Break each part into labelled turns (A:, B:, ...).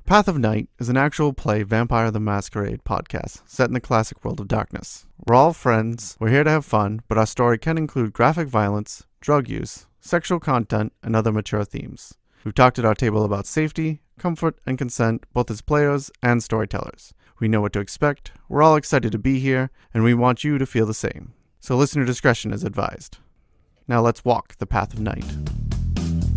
A: Path of Night is an actual play Vampire the Masquerade podcast set in the classic world of darkness. We're all friends, we're here to have fun, but our story can include graphic violence, drug use, sexual content, and other mature themes. We've talked at our table about safety, comfort, and consent, both as players and storytellers. We know what to expect, we're all excited to be here, and we want you to feel the same. So listener discretion is advised. Now let's walk the Path of Night.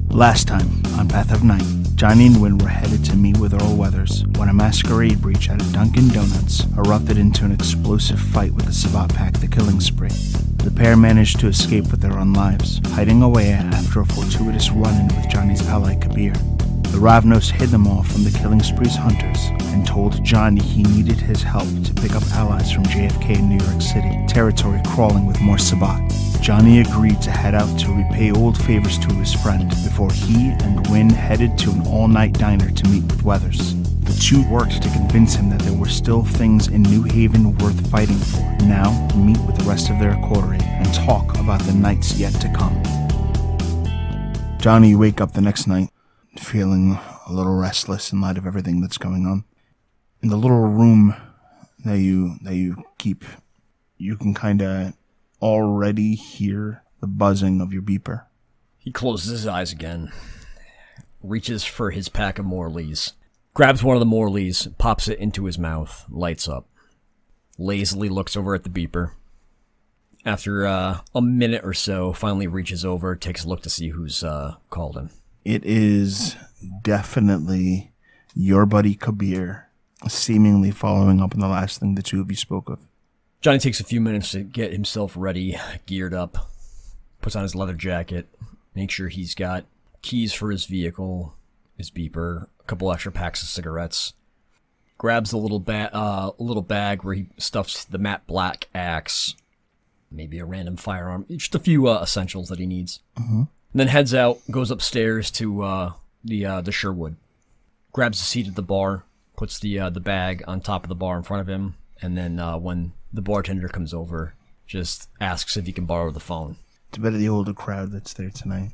B: Last time on Path of Night, Johnny and Wynn were headed to meet with Earl Weathers when a masquerade breach at a Dunkin' Donuts erupted into an explosive fight with the Sabbat pack, the Killing Spree. The pair managed to escape with their own lives, hiding away after a fortuitous run-in with Johnny's ally Kabir. The Ravnos hid them all from the Killing Spree's hunters and told Johnny he needed his help to pick up allies from JFK in New York City, territory crawling with more Sabbat. Johnny agreed to head out to repay old favors to his friend before he and Wynn headed to an all-night diner to meet with Weathers. The two worked to convince him that there were still things in New Haven worth fighting for. Now, meet with the rest of their coterie and talk about the nights yet to come. Johnny, you wake up the next night, feeling a little restless in light of everything that's going on. In the little room that you keep, you can kind of already hear the buzzing of your beeper.
C: He closes his eyes again, reaches for his pack of Morleys, grabs one of the Morleys, pops it into his mouth, lights up, lazily looks over at the beeper. After a minute or so, finally reaches over, takes a look to see who's called him.
B: It is definitely your buddy Kabir, seemingly following up on the last thing the two of you spoke of.
C: Johnny takes a few minutes to get himself ready, geared up, puts on his leather jacket, makes sure he's got keys for his vehicle, his beeper, a couple extra packs of cigarettes, grabs a little bag where he stuffs the matte black axe, maybe a random firearm, just a few essentials that he needs. And then heads out, goes upstairs to the Sherwood, grabs a seat at the bar, puts the bag on top of the bar in front of him, and then when the bartender comes over, just asks if he can borrow the phone.
B: It's a bit of the older crowd that's there tonight.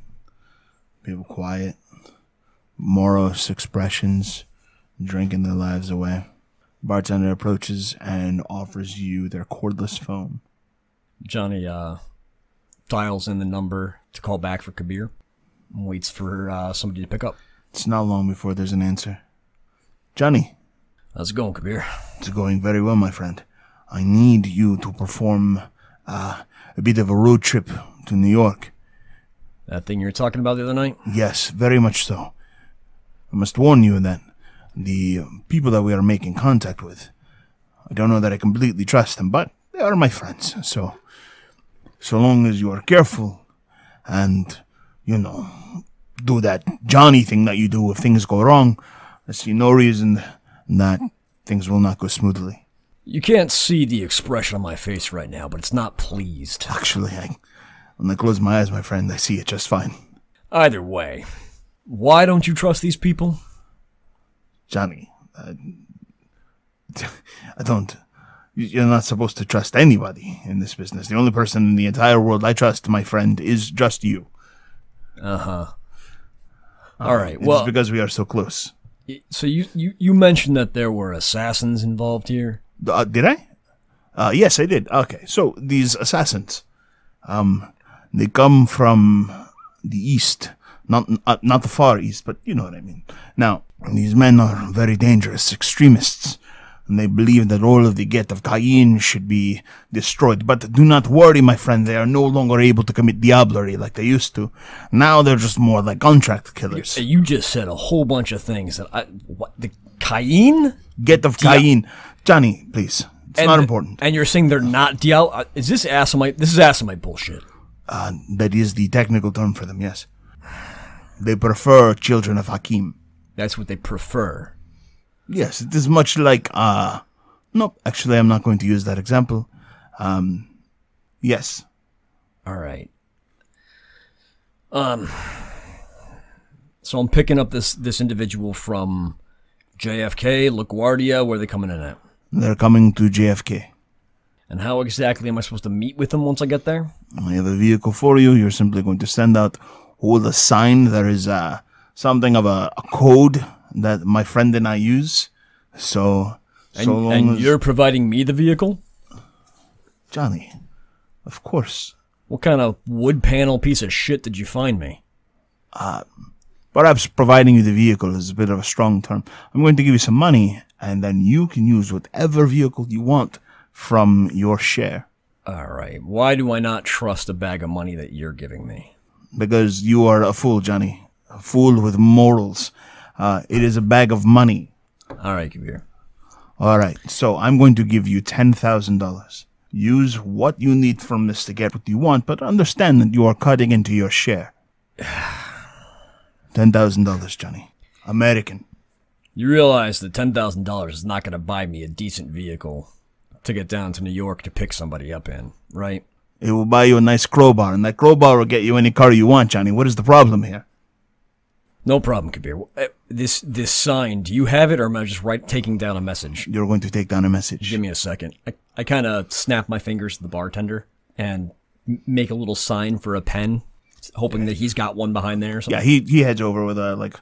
B: People quiet, morose expressions, drinking their lives away. Bartender approaches and offers you their cordless phone.
C: Johnny dials in the number to call back for Kabir and waits for somebody to pick up.
B: It's not long before there's an answer. Johnny.
C: How's it going, Kabir?
B: It's going very well, my friend. I need you to perform a bit of a road trip to New York.
C: That thing you were talking about the other night?
B: Yes, very much so. I must warn you that the people that we are making contact with, I don't know that I completely trust them, but they are my friends. So long as you are careful and, do that Johnny thing that you do if things go wrong, I see no reason that things will not go smoothly.
C: You can't see the expression on my face right now, but it's not pleased.
B: Actually, when I close my eyes, my friend, I see it just fine.
C: Either way, why don't you trust these people?
B: Johnny, I don't. You're not supposed to trust anybody in this business. The only person in the entire world I trust, my friend, is just you.
C: All right, well,
B: it's because we are so close.
C: So you mentioned that there were assassins involved here?
B: Did I? Yes, I did. Okay, so these assassins, they come from the east, not the far east, but you know what I mean. Now, these men are very dangerous extremists, and they believe that all of the Get of Cain should be destroyed. But do not worry, my friend, they are no longer able to commit diablerie like they used to. Now they're just more like contract killers.
C: You just said a whole bunch of things that what, the Cain?
B: Get of Cain. Johnny, please. It's not important.
C: And you're saying they're not is this Assamite? This is Assamite bullshit.
B: That is the technical term for them, yes. They prefer children of Hakim.
C: That's what they prefer.
B: Yes, it is much like, no, actually I'm not going to use that example. Yes.
C: All right. So I'm picking up this individual from JFK, LaGuardia. Where are they coming in at?
B: They're coming to JFK.
C: And how exactly am I supposed to meet with them once I get there?
B: I have a vehicle for you. You're simply going to send out, hold a sign. There is something of a code that my friend and I use.
C: And you're providing me the vehicle?
B: Johnny, of course.
C: What kind of wood panel piece of shit did you find me?
B: Perhaps providing you the vehicle is a bit of a strong term. I'm going to give you some money, and then you can use whatever vehicle you want from your share.
C: All right. Why do I not trust a bag of money that you're giving me?
B: Because you are a fool, Johnny. A fool with morals. It is a bag of money.
C: All right, Kabir.
B: All right. So I'm going to give you $10,000. Use what you need from this to get what you want, but understand that you are cutting into your share. $10,000, Johnny. American.
C: You realize that $10,000 is not going to buy me a decent vehicle to get down to New York to pick somebody up in, right?
B: It will buy you a nice crowbar, and that crowbar will get you any car you want, Johnny. What is the problem here?
C: No problem, Kabir. This sign, do you have it, or am I just taking down a message?
B: You're going to take down a message.
C: Give me a second. I kind of snap my fingers to the bartender and make a little sign for a pen, hoping that he's got one behind there or something.
B: Yeah, he heads over with a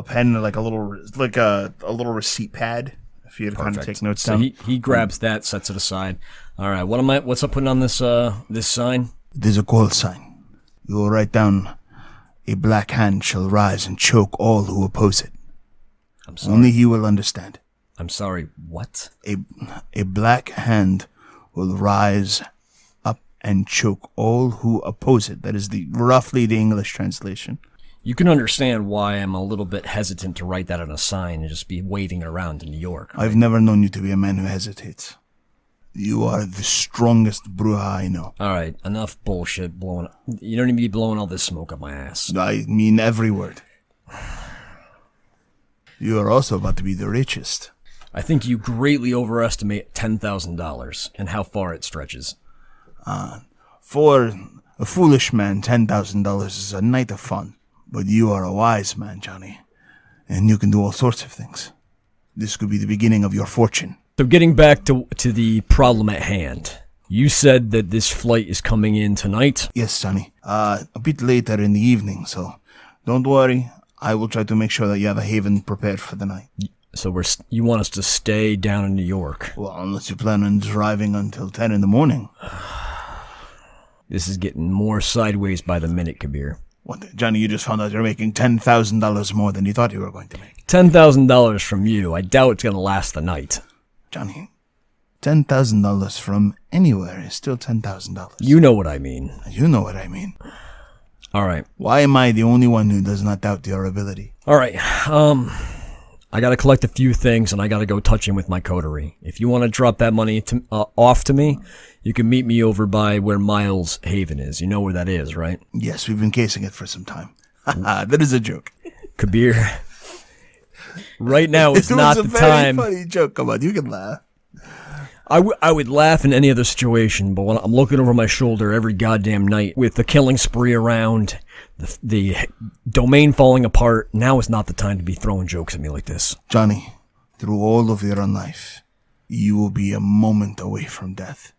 B: pen, like a little receipt pad. If you had to kind of take notes down.
C: So he grabs that, sets it aside. All right, what's up putting on this sign?
B: There's a call sign. You will write down, "A black hand shall rise and choke all who oppose it."
C: I'm sorry.
B: Only he will understand.
C: I'm sorry, what?
B: A black hand will rise up and choke all who oppose it. That is roughly the English translation.
C: You can understand why I'm a little bit hesitant to write that on a sign and just be waving it around in New York. Right?
B: I've never known you to be a man who hesitates. You are the strongest Brujah I know.
C: All right, enough bullshit blowing. You don't need to be blowing all this smoke up my ass.
B: I mean every word. You are also about to be the richest.
C: I think you greatly overestimate $10,000 and how far it stretches.
B: For a foolish man, $10,000 is a night of fun. But you are a wise man, Johnny, and you can do all sorts of things. This could be the beginning of your fortune.
C: So getting back to the problem at hand, you said that this flight is coming in tonight?
B: Yes, Johnny. A bit later in the evening, so don't worry. I will try to make sure that you have a haven prepared for the night.
C: So you want us to stay down in New York?
B: Well, unless you plan on driving until 10 in the morning.
C: This is getting more sideways by the minute, Kabir.
B: What, Johnny, you just found out you're making $10,000 more than you thought you were going to make.
C: $10,000 from you. I doubt it's going to last the night.
B: Johnny, $10,000 from anywhere is still $10,000.
C: You know what I mean.
B: You know what I mean.
C: All right.
B: Why am I the only one who does not doubt your ability?
C: All right. I got to collect a few things, and I got to go touch in with my coterie. If you want to drop that money off to me, you can meet me over by where Miles Haven is. You know where that is, right?
B: Yes, we've been casing it for some time. That is a joke.
C: Kabir, right now is not the time.
B: It was a very funny joke. Come on, you can laugh.
C: I would laugh in any other situation, but when I'm looking over my shoulder every goddamn night with the killing spree around, the domain falling apart, now is not the time to be throwing jokes at me like this.
B: Johnny, through all of your life, you will be a moment away from death.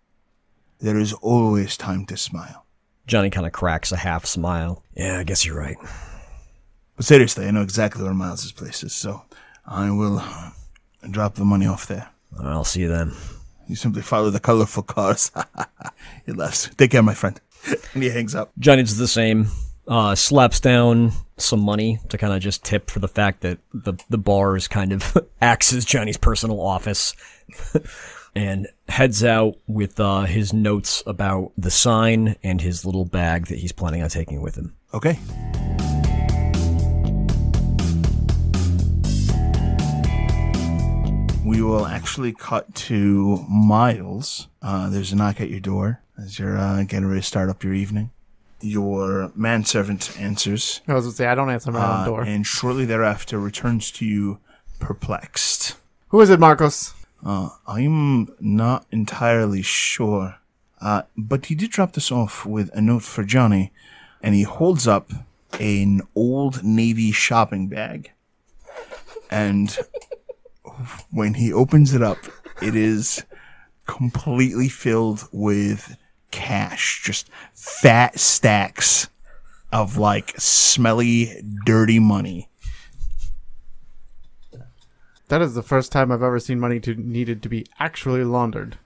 B: There is always time to smile.
C: Johnny kind of cracks a half smile. Yeah, I guess you're right.
B: But seriously, I know exactly where Miles' place is, so I will drop the money off there.
C: I'll see you then.
B: You simply follow the colorful cars. He laughs. Take care, my friend. And he hangs up.
C: Johnny does the same. Slaps down some money to kind of just tip for the fact that the bar is kind of acts as Johnny's personal office. And heads out with his notes about the sign and his little bag that he's planning on taking with him.
B: Okay. We will actually cut to Miles. There's a knock at your door as you're getting ready to start up your evening. Your manservant answers.
A: I was going to say, I don't answer my own door.
B: And shortly thereafter returns to you perplexed.
A: Who is it, Marcos?
B: I'm not entirely sure. But he did drop this off with a note for Johnny. And he holds up an old Navy shopping bag. And when he opens it up, it is completely filled with cash. Just fat stacks of, like, smelly, dirty money.
A: That is the first time I've ever seen money needed to be actually laundered.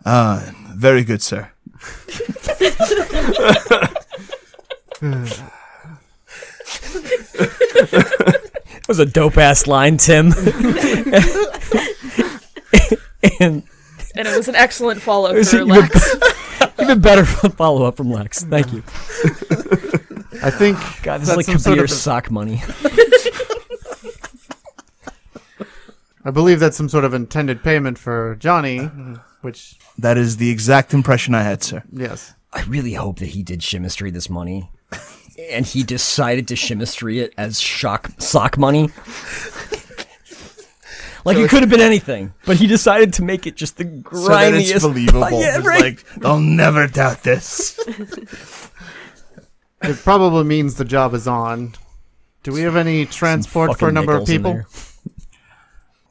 B: Very good, sir.
C: That was a dope-ass line, Tim. and
D: it was an excellent follow for Lex.
C: Even better follow-up from Lex. Thank you.
A: I think...
C: God, this is like Kabir's sock money.
A: I believe that's some sort of intended payment for Johnny, which...
B: That is the exact impression I had, sir.
A: Yes.
C: I really hope that he did chemistry this money. And he decided to chemistry it as sock money. Like, it could have been anything, but he decided to make it just the grimiest...
B: So that it's believable.
C: Yeah,
B: it's
C: right.
B: like, they'll never doubt this.
A: It probably means the job is on. Do we have any transport for a number of people?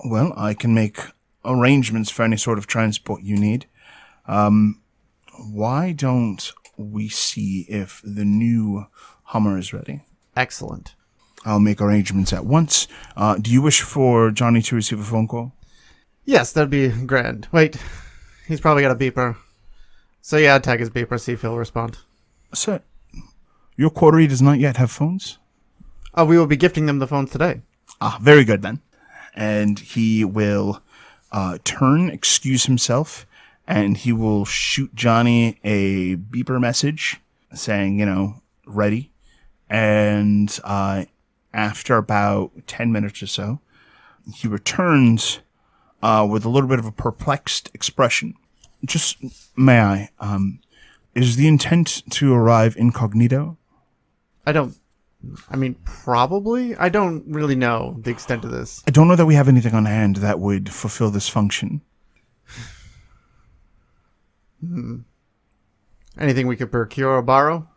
B: Well, I can make arrangements for any sort of transport you need. Why don't we see if the new Hummer is ready?
A: Excellent.
B: I'll make arrangements at once. Do you wish for Johnny to receive a phone call?
A: Yes, that'd be grand. Wait, he's probably got a beeper. So yeah, tag his beeper, see if he'll respond.
B: Sir, your coterie does not yet have phones?
A: Oh, we will be gifting them the phones today.
B: Ah, very good then. And he will excuse himself, and he will shoot Johnny a beeper message saying, ready. And after about 10 minutes or so, he returns with a little bit of a perplexed expression. Just, may I, is the intent to arrive incognito?
A: Probably. I don't really know the extent of this.
B: I don't know that we have anything on hand that would fulfill this function.
A: Anything we could procure or borrow?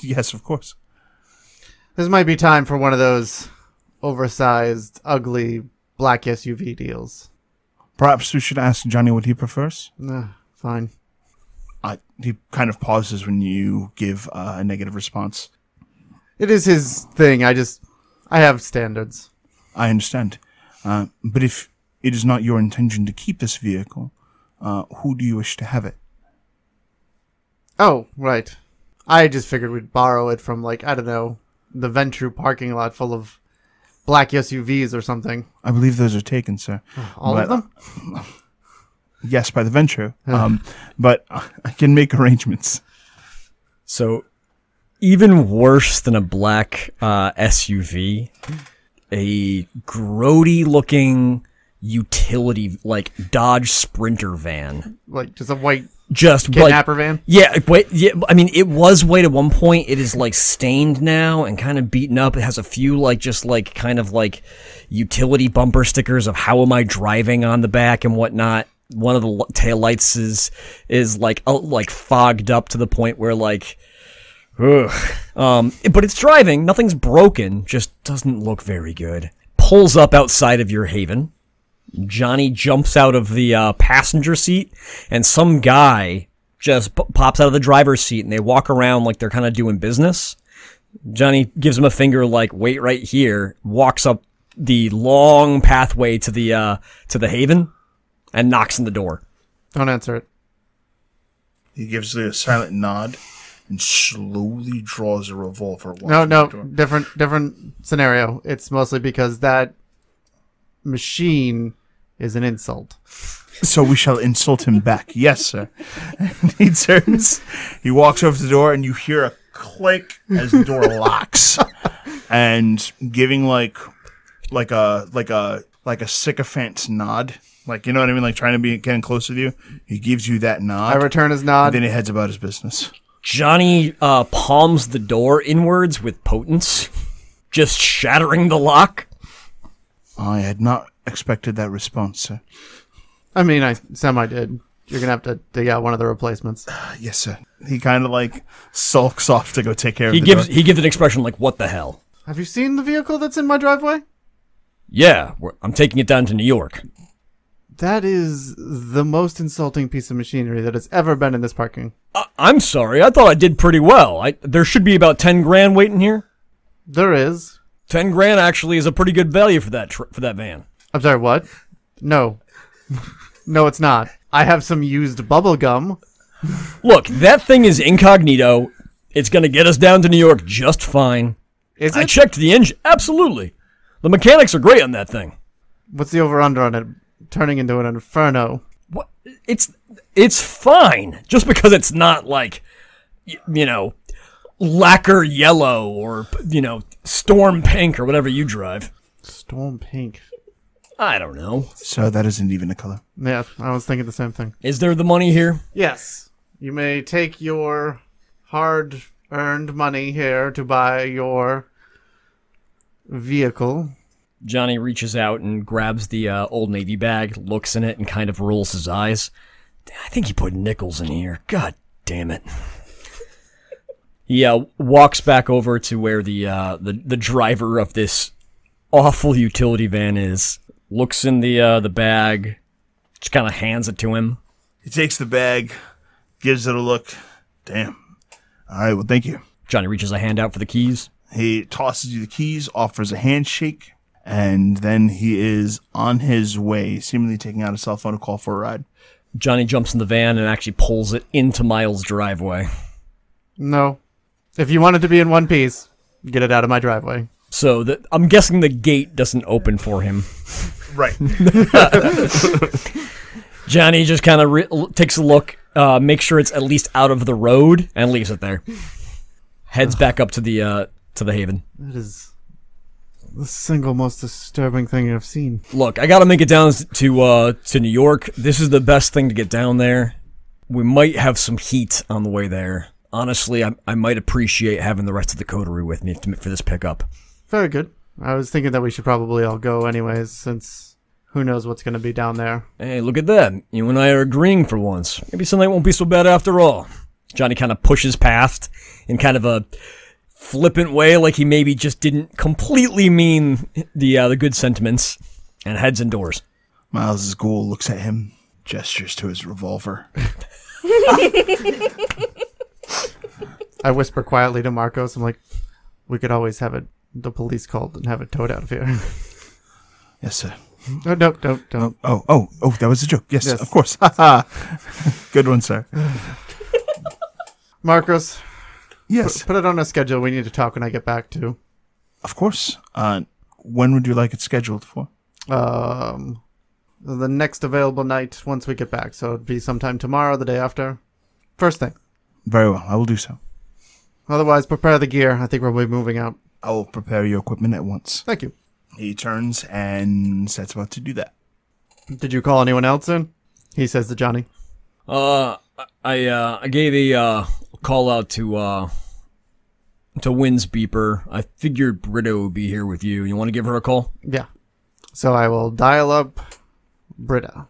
B: Yes, of course.
A: This might be time for one of those oversized, ugly, black SUV deals.
B: Perhaps we should ask Johnny what he prefers?
A: Fine.
B: He kind of pauses when you give a negative response.
A: It is his thing. I have standards.
B: I understand. But if it is not your intention to keep this vehicle, who do you wish to have it?
A: Oh, right. I just figured we'd borrow it from, the Ventru parking lot full of black SUVs or something.
B: I believe those are taken, sir.
A: All of them?
B: Yes, by the Ventru. But I can make arrangements.
C: So... even worse than a black SUV, a grody-looking utility, Dodge Sprinter van.
A: Just a white
C: just
A: kidnapper van?
C: Yeah, it was white at one point. It is, stained now and kind of beaten up. It has a few, utility bumper stickers of how am I driving on the back and whatnot. One of the taillights is fogged up to the point where, but it's driving. Nothing's broken. Just doesn't look very good. Pulls up outside of your haven. Johnny jumps out of the passenger seat, and some guy just pops out of the driver's seat, and they walk around like they're kind of doing business. Johnny gives him a finger, wait right here. Walks up the long pathway to the haven, and knocks on the door.
A: Don't answer it.
B: He gives a silent nod. And slowly draws a revolver.
A: No, different scenario. It's mostly because that machine is an insult.
B: So we shall insult him back. Yes, sir. And he turns, he walks over to the door, and you hear a click as the door locks. And giving like a sycophant's nod. You know what I mean? Trying to be getting close with you. He gives you that nod.
A: I return his nod.
B: And then he heads about his business.
C: Johnny palms the door inwards with potence, just shattering the lock.
B: I had not expected that response, sir.
A: I semi-did. You're going to have to dig out one of the replacements.
B: Yes, sir. He kind of sulks off to go take care of
C: the
B: door.
C: He gives an expression what the hell?
A: Have you seen the vehicle that's in my driveway?
C: Yeah, I'm taking it down to New York.
A: That is the most insulting piece of machinery that has ever been in this parking.
C: I'm sorry. I thought I did pretty well. There should be about 10 grand waiting here.
A: There is.
C: 10 grand actually is a pretty good value for that van.
A: I'm sorry, what? No. No, it's not. I have some used bubble gum.
C: Look, that thing is incognito. It's going to get us down to New York just fine.
A: Is it?
C: I checked the engine. Absolutely. The mechanics are great on that thing.
A: What's the over-under on it turning into an inferno?
C: What? It's fine. Just because it's not like, you know, lacquer yellow or, you know, storm pink or whatever you drive.
A: Storm pink.
C: I don't know.
B: So that isn't even a color.
A: Yeah, I was thinking the same thing.
C: Is there the money here?
A: Yes. You may take your hard-earned money here to buy your vehicle.
C: Johnny reaches out and grabs the Old Navy bag, looks in it, and kind of rolls his eyes. I think he put nickels in here. God damn it. He walks back over to where the driver of this awful utility van is. Looks in the bag, just kind of hands it to him.
B: He takes the bag, gives it a look. Damn. All right, well, thank you.
C: Johnny reaches a hand out for the keys.
B: He tosses you the keys, offers a handshake, and then he is on his way, seemingly taking out a cell phone to call for a ride.
C: Johnny jumps in the van and actually pulls it into Miles' driveway.
A: No. If you want it to be in one piece, get it out of my driveway.
C: So I'm guessing the gate doesn't open for him.
B: Right.
C: Johnny just kind of takes a look, makes sure it's at least out of the road, and leaves it there. Heads back up to the Haven.
A: That is the single most disturbing thing I've seen.
C: Look, I gotta make it down to New York. This is the best thing to get down there. We might have some heat on the way there. Honestly, I might appreciate having the rest of the coterie with me for this pickup.
A: Very good. I was thinking that we should probably all go anyways, since who knows what's going to be down there.
C: Hey, look at that. You and I are agreeing for once. Maybe tonight won't be so bad after all. Johnny kind of pushes past in kind of a flippant way, like he maybe just didn't completely mean the good sentiments, and heads indoors.
B: Miles' ghoul looks at him, gestures to his revolver.
A: I whisper quietly to Marcos. I'm like, we could always have the police called and have it towed out of here.
B: Yes, sir.
A: No, don't.
B: Oh, that was a joke. Yes. Of course. Good one, sir.
A: Marcos.
B: Yes.
A: Put it on a schedule. We need to talk when I get back to.
B: Of course. When would you like it scheduled for?
A: The next available night once we get back. So it'd be sometime tomorrow, the day after. First thing.
B: Very well. I will do so.
A: Otherwise, prepare the gear. I think we'll be moving out.
B: I will prepare your equipment at once.
A: Thank you.
B: He turns and sets about to do that.
A: Did you call anyone else in? He says to Johnny.
C: I gave a call out to Wynn's beeper. I figured Britta would be here with you. You want to give her a call?
A: Yeah. So I will dial up Britta.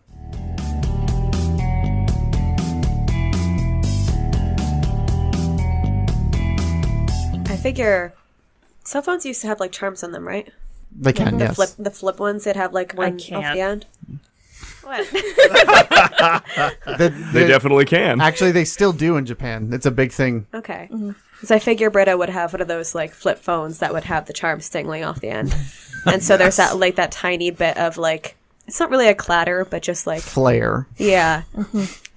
E: I figure cell phones used to have like charms on them, right?
A: They can, yes.
E: The flip ones, they'd have like one off the end. What?
F: They definitely can.
A: Actually, they still do in Japan. It's a big thing.
E: Okay. Because I figure Britta would have one of those like flip phones that would have the charm stingling off the end. And so there's that tiny bit of like, it's not really a clatter, but just like
A: Flare.
E: Yeah.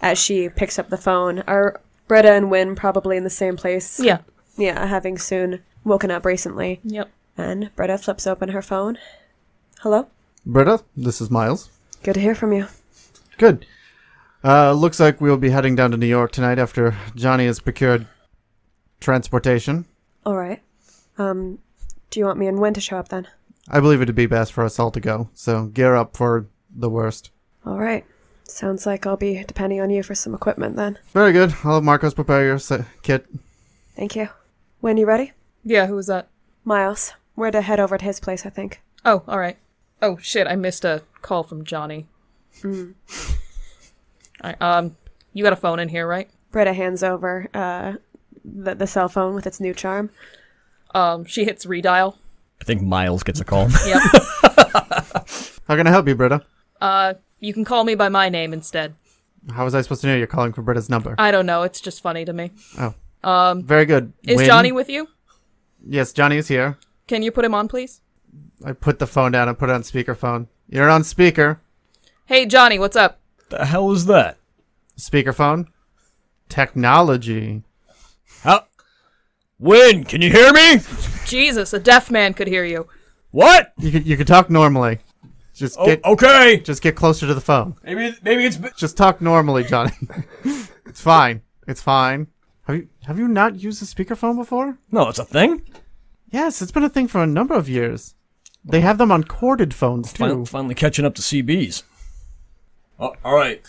E: As she picks up the phone. Are Britta and Wynn probably in the same place?
D: Yeah.
E: Yeah, having soon woken up recently.
D: Yep.
E: And Britta flips open her phone. Hello?
A: Britta, this is Miles.
E: Good to hear from you.
A: Good. Looks like we'll be heading down to New York tonight after Johnny has procured transportation.
E: All right. Do you want me and Wynn to show up then?
A: I believe it'd be best for us all to go, so gear up for the worst.
E: All right. Sounds like I'll be depending on you for some equipment then.
A: Very good. I'll have Marcos prepare your kit.
E: Thank you. Wynn, you ready?
D: Yeah, who was that?
E: Miles. We're to head over to his place, I think.
D: Oh, all right. Oh, shit, I missed a call from Johnny. All right, you got a phone in here, right?
E: Britta hands over the cell phone with its new charm.
D: She hits redial.
C: I think Miles gets a call.
D: Yep.
A: How can I help you, Britta?
D: You can call me by my name instead.
A: How was I supposed to know you're calling for Britta's number?
D: I don't know, it's just funny to me.
A: Oh. Very good.
D: Is
A: Wynn?
D: Johnny with you?
A: Yes, Johnny is here.
D: Can you put him on, please?
A: I put the phone down and put it on speakerphone. You're on speaker.
D: Hey, Johnny, what's up?
C: The hell is that?
A: Speakerphone. Technology.
C: How? Wynn, can you hear me?
D: Jesus, a deaf man could hear you.
C: What?
A: You can talk normally. Just get
C: okay.
A: Just get closer to the phone.
C: Maybe it's.
A: Just talk normally, Johnny. It's fine. It's fine. Have you not used a speakerphone before?
C: No, it's a thing.
A: Yes, it's been a thing for a number of years. They have them on corded phones too.
C: Finally catching up to CBs. Oh, all right.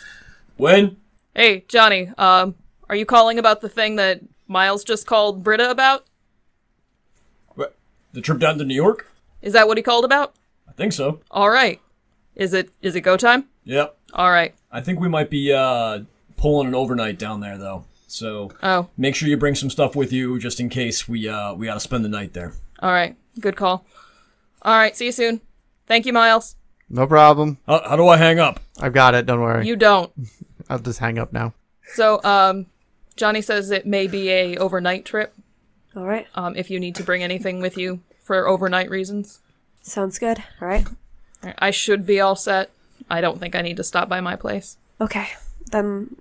C: Wynn?
D: Hey, Johnny, are you calling about the thing that Miles just called Britta about?
C: What? The trip down to New York?
D: Is that what he called about?
C: I think so.
D: All right. Is it go time?
C: Yep.
D: All right.
C: I think we might be pulling an overnight down there though. So make sure you bring some stuff with you just in case we gotta spend the night there.
D: All right. Good call. All right. See you soon. Thank you, Miles.
A: No problem.
C: How do I hang up?
A: I've got it. Don't worry.
D: You don't.
A: I'll just hang up now.
D: So, Johnny says it may be a overnight trip.
E: All right.
D: If you need to bring anything with you for overnight reasons.
E: Sounds good. All right.
D: I should be all set. I don't think I need to stop by my place.
E: Okay. Then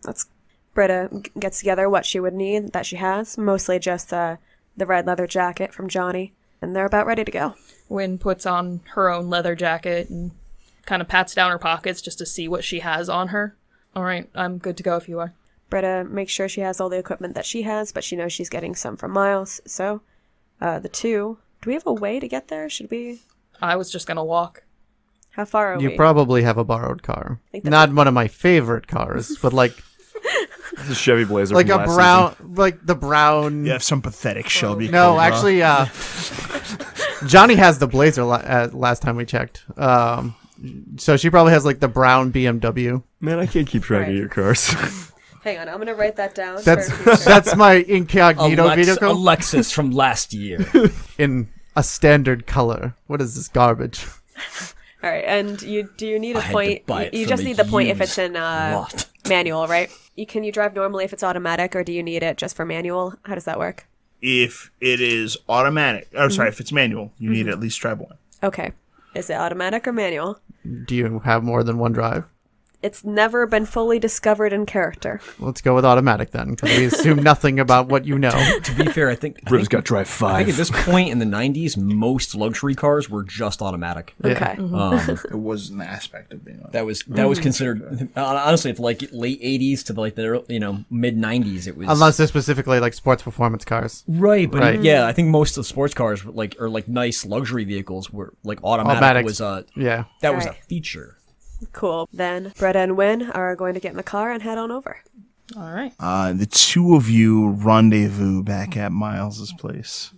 E: Britta gets together what she would need that she has. Mostly just the red leather jacket from Johnny. And they're about ready to go.
D: Wynn puts on her own leather jacket and kind of pats down her pockets just to see what she has on her. All right, I'm good to go if you are.
E: Britta makes sure she has all the equipment that she has, but she knows she's getting some from Miles. So, the two... Do we have a way to get there? Should we...
D: I was just gonna walk.
E: How far are we?
A: You probably have a borrowed car.
E: That's
A: one of my favorite cars, but like...
F: The Chevy Blazer
A: like
F: from
A: a
F: last
A: brown...
F: season.
A: Like the brown...
B: You have some pathetic Shelby.
A: No,
B: Cobra.
A: actually, Johnny has the Blazer last time we checked. So she probably has like the brown BMW.
F: Man, I can't keep track of your cars.
E: Hang on, I'm gonna write that down.
A: That's my incognito vehicle.
C: A Lexus from last year.
A: In a standard color. What is this garbage?
E: All right, and do you need a
C: I had to
E: point?
C: buy it
E: You
C: from
E: just
C: a
E: need the point if
C: used
E: it's in
C: lot.
E: manual, right? Can you drive normally if it's automatic, or do you need it just for manual? How does that work?
B: If it is automatic, sorry, if it's manual, you need to at least drive one.
E: Okay. Is it automatic or manual?
A: Do you have more than one drive?
E: It's never been fully discovered in character.
A: Let's go with automatic then, because we assume nothing about what you know.
C: To be fair, I think
F: Britta's got to drive
C: I think
F: 5.
C: at this point in the 90s, most luxury cars were just automatic.
E: Okay.
B: It was an aspect of being automatic.
C: That was considered honestly, for like late 80s to like the mid 90s, it was
A: Unless they're specifically like sports performance cars.
C: right. But
A: Right.
C: yeah, I think most of the sports cars were like nice luxury vehicles were like automatic
A: Automatics.
C: was
A: Yeah.
C: that was a
E: Right.
C: feature.
E: Cool. Then Britta and Wynn are going to get in the car and head on over.
D: All right.
B: The two of you rendezvous back at Miles's place.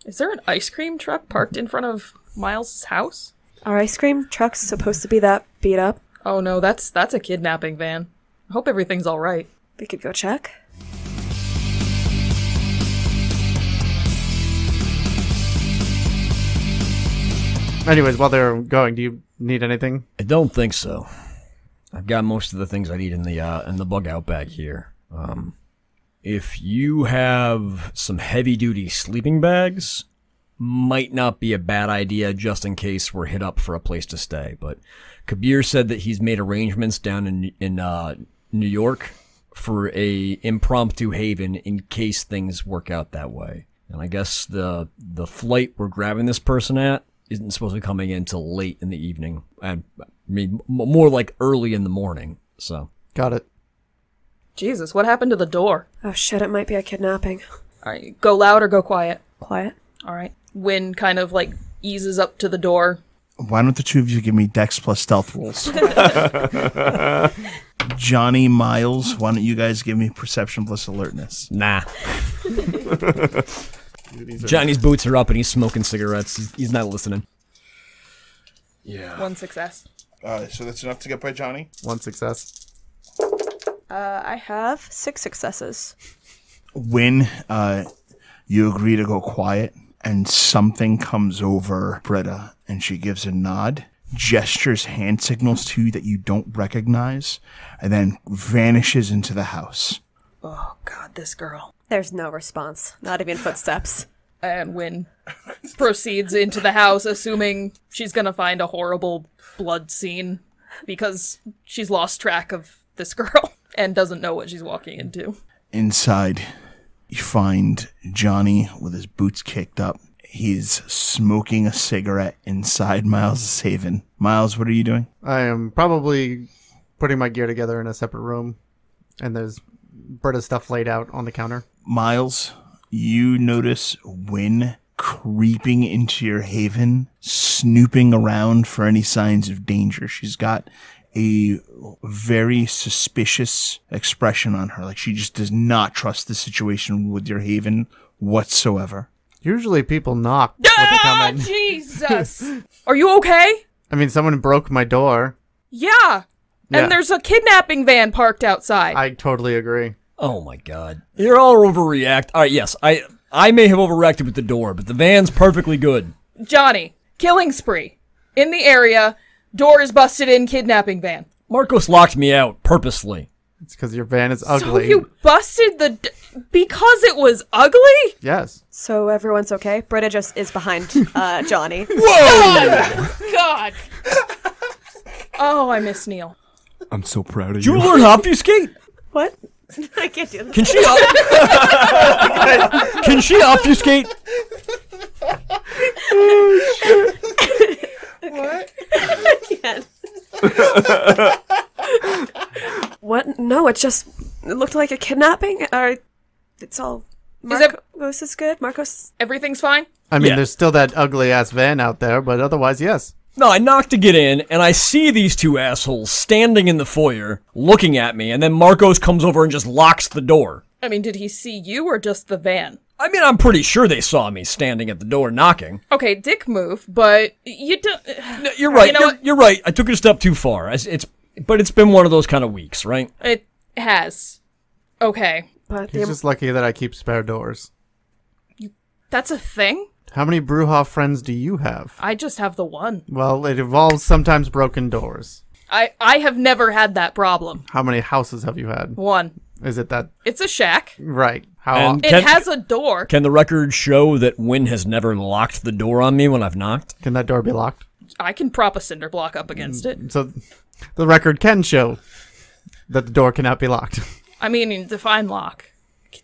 D: Is there an ice cream truck parked in front of Miles' house?
E: Our ice cream truck's supposed to be that beat up.
D: Oh no, that's a kidnapping van. I hope everything's all right.
E: We could go check.
A: Anyways, while they're going, do you need anything?
C: I don't think so. I've got most of the things I need in the bug out bag here. If you have some heavy duty sleeping bags, might not be a bad idea just in case we're hit up for a place to stay. But Kabir said that he's made arrangements down in New York for a impromptu haven in case things work out that way. And I guess the flight we're grabbing this person at isn't supposed to be coming in till late in the evening. And I mean, more like early in the morning. So
A: Got it.
D: Jesus, what happened to the door?
E: Oh shit, it might be a kidnapping.
D: All right, go loud or go quiet.
E: Quiet.
D: All right. Wynn kind of like eases up to the door.
B: Why don't the two of you give me Dex plus stealth rolls? Johnny, Miles, why don't you guys give me perception plus alertness?
C: nah. Johnny's boots are up and he's smoking cigarettes. He's not listening.
F: Yeah.
D: One success.
B: So that's enough to get by Johnny?
A: One success.
E: I have 6 successes.
B: When you agree to go quiet and something comes over Britta and she gives a nod, gestures hand signals to you that you don't recognize, and then vanishes into the house.
D: Oh God, this girl.
E: There's no response. Not even footsteps.
D: And Wynn proceeds into the house, assuming she's gonna find a horrible blood scene because she's lost track of this girl and doesn't know what she's walking into.
B: Inside, you find Johnny with his boots kicked up. He's smoking a cigarette inside Miles' haven. Miles, what are you doing?
A: I am probably putting my gear together in a separate room, and there's Britta's stuff laid out on the counter.
B: Miles, you notice Wynn creeping into your haven, snooping around for any signs of danger. She's got a very suspicious expression on her. Like she just does not trust the situation with your haven whatsoever.
A: Usually people knock when they come in.
D: Jesus! Are you okay?
A: I mean, someone broke my door.
D: Yeah! And there's a kidnapping van parked outside.
A: I totally agree.
C: Oh my god. You're all overreact. Alright, yes, I may have overreacted with the door, but the van's perfectly good.
D: Johnny, killing spree. In the area, door is busted in, kidnapping van.
C: Marcos locked me out, purposely.
A: It's because your van is ugly.
D: So you busted because it was ugly?
A: Yes.
E: So everyone's okay? Britta just is behind Johnny.
D: Whoa! God! Oh, I miss Neil.
F: I'm so proud of
C: Did
F: you.
C: you learn obfuscate?
E: What? I can't do that.
C: Can she obfuscate?
E: What? I can't. What? No, it looked like a kidnapping. It's all... Marcos is good? Marcos...
D: Everything's fine?
A: I mean,
C: Yeah.
A: there's still that ugly-ass van out there, but otherwise, yes.
C: No, I knock to get in, and I see these two assholes standing in the foyer, looking at me, and then Marcos comes over and just locks the door.
D: I mean, did he see you or just the van?
C: I mean, I'm pretty sure they saw me standing at the door knocking.
D: Okay, dick move, but you don't...
C: No, you're right,
D: You know what?
C: you're right. I took it a step too far. But it's been one of those kind of weeks, right?
D: It has. Okay.
E: But
A: He's just lucky that I keep spare doors.
D: That's a thing?
A: How many Brujah friends do you have?
D: I just have the one.
A: Well, it involves sometimes broken doors.
D: I have never had that problem.
A: How many houses have you had?
D: One.
A: Is it that...
D: It's a shack.
A: Right. How
C: And-
D: It has a door.
C: Can the record show that Wynn has never locked the door on me when I've knocked?
A: can that door be locked?
D: I can prop a cinder block up against it.
A: So the record can show that the door cannot be locked.
D: I mean, define lock.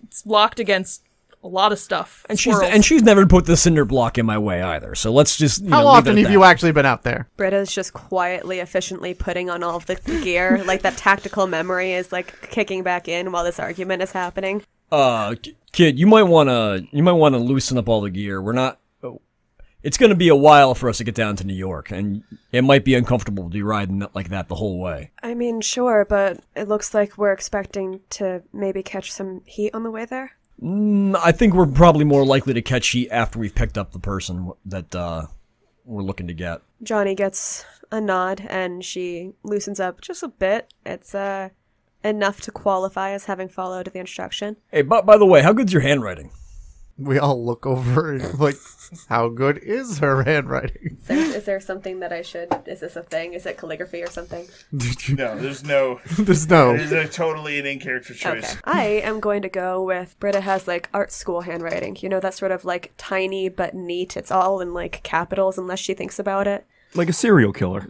D: It's locked against a lot of stuff.
C: And
D: Squirrels.
C: she's never put the cinder block in my way either. So let's just
A: How often have you actually been out there?
E: Britta's just quietly, efficiently putting on all of the gear. Like, that tactical memory is, like, kicking back in while this argument is happening.
C: Kid, you might wanna loosen up all the gear. We're not. It's gonna be a while for us to get down to New York, and it might be uncomfortable to be riding like that the whole way.
E: I mean, sure, but it looks like we're expecting to maybe catch some heat on the way there.
C: I think we're probably more likely to catch heat after we've picked up the person that we're looking to get.
E: Johnny gets a nod, and she loosens up just a bit. It's enough to qualify as having followed the instruction.
C: Hey, by the way, how good's your handwriting?
A: We all look over like, how good is her handwriting?
E: Is there something that I should... Is this a thing? Is it calligraphy or something?
G: No, there's no.
A: There's no.
G: It is totally an in-character choice.
E: Okay. I am going to go with... Britta has, like, art school handwriting. You know, that sort of, like, tiny but neat. It's all in, like, capitals unless she thinks about it.
F: Like a serial killer.